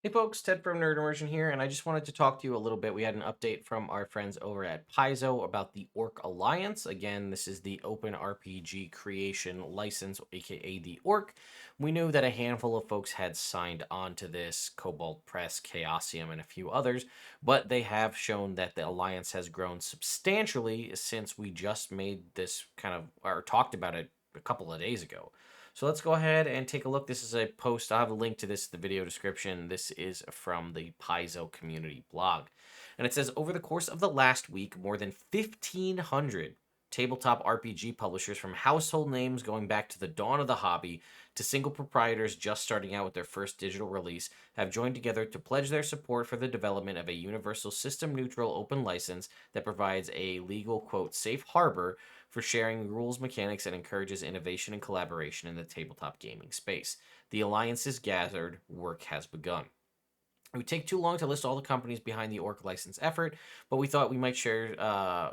Hey folks, Ted from Nerd Immersion here, and I just wanted to talk to you a little bit. We had an update from our friends over at Paizo about the Orc Alliance. Again, this is the Open RPG Creation License, aka the Orc. We knew that a handful of folks had signed on to this, Cobalt Press, Chaosium, and a few others, but they have shown that the Alliance has grown substantially since we just made this or talked about it a couple of days ago. So let's go ahead and take a look. This is a post. I'll have a link to this in the video description. This is from the Paizo community blog. And it says, over the course of the last week, more than 1,500 tabletop RPG publishers, from household names going back to the dawn of the hobby to single proprietors just starting out with their first digital release, have joined together to pledge their support for the development of a universal system neutral open license that provides a legal, quote, safe harbor for sharing rules, mechanics, and encourages innovation and collaboration in the tabletop gaming space. The alliance is gathered, work has begun. It would take too long to list all the companies behind the Orc license effort, but we thought we might share.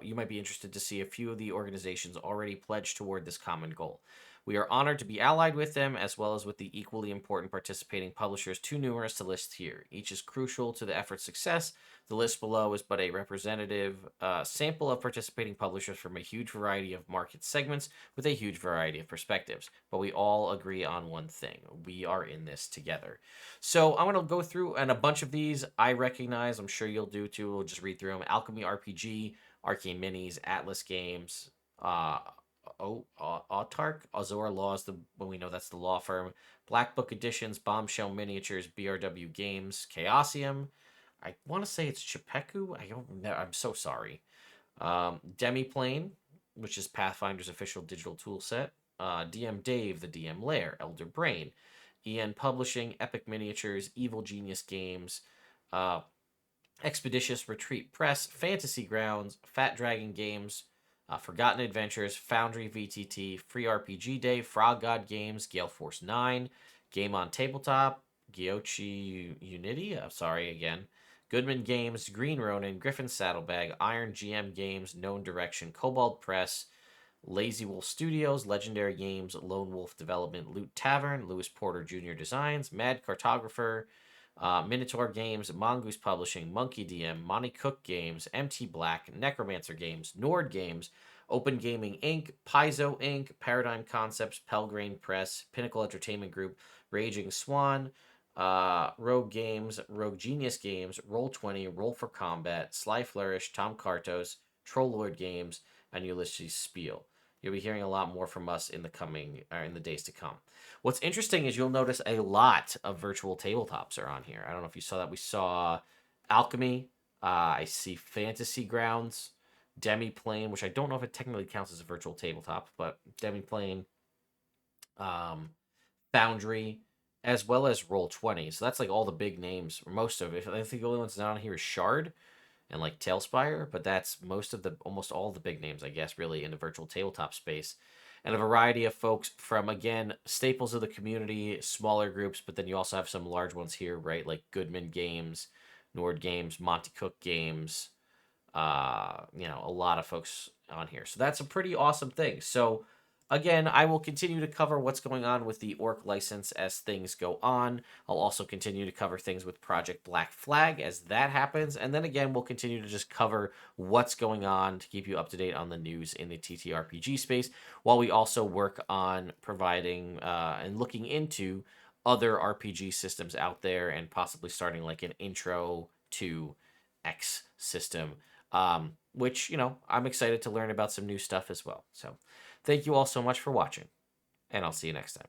You might be interested to see a few of the organizations already pledged toward this common goal. We are honored to be allied with them, as well as with the equally important participating publishers, too numerous to list here. Each is crucial to the effort's success. The list below is but a representative sample of participating publishers from a huge variety of market segments with a huge variety of perspectives. But we all agree on one thing: we are in this together. So I'm going to go through, and a bunch of these I recognize. I'm sure you'll do too. We'll just read through them. Alchemy RPG, Arcane Minis, Atlas Games, uh, Autark, Azor Laws, when we know that's the law firm. Black Book Editions, Bombshell Miniatures, BRW Games, Chaosium. I want to say it's Chipeku. I don't know. I'm so sorry. Demiplane, which is Pathfinder's official digital tool set. DM Dave, the DM Lair, Elder Brain, EN Publishing, Epic Miniatures, Evil Genius Games, uh, Expeditious Retreat Press, Fantasy Grounds, Fat Dragon Games, Forgotten Adventures, Foundry VTT, Free RPG Day, Frog God Games, Gale Force 9, Game on Tabletop, Gyochi Unity, sorry again, Goodman Games, Green Ronin, Griffin Saddlebag, Iron GM Games, Known Direction, Cobalt Press, Lazy Wolf Studios, Legendary Games, Lone Wolf Development, Loot Tavern, Lewis Porter Jr. Designs, Mad Cartographer, Minotaur Games, Mongoose Publishing, Monkey DM, Monty Cook Games, MT Black, Necromancer Games, Nord Games, Open Gaming Inc., Paizo Inc., Paradigm Concepts, Pelgrane Press, Pinnacle Entertainment Group, Raging Swan, Rogue Games, Rogue Genius Games, Roll20, Roll for Combat, Sly Flourish, Tom Kartos, Trolloid Games, and Ulysses Spiel. You'll be hearing a lot more from us in the days to come. What's interesting is you'll notice a lot of virtual tabletops are on here. I don't know if you saw that. We saw Alchemy. I see Fantasy Grounds, Demiplane, which I don't know if it technically counts as a virtual tabletop, but Demiplane, um, Foundry, as well as Roll20. So that's like all the big names, or most of it. I think the only ones not on here is Shard and like Tailspire, but that's almost all the big names, I guess, really in the virtual tabletop space. And a variety of folks from, again, staples of the community, smaller groups, but then you also have some large ones here, right? Like Goodman Games, Nord Games, Monty Cook Games, a lot of folks on here. So that's a pretty awesome thing. So again, I will continue to cover what's going on with the Orc license as things go on. I'll also continue to cover things with Project Black Flag as that happens. And then again, we'll continue to just cover what's going on to keep you up to date on the news in the TTRPG space, while we also work on providing and looking into other RPG systems out there and possibly starting like an intro to X system, which, I'm excited to learn about some new stuff as well. So thank you all so much for watching, and I'll see you next time.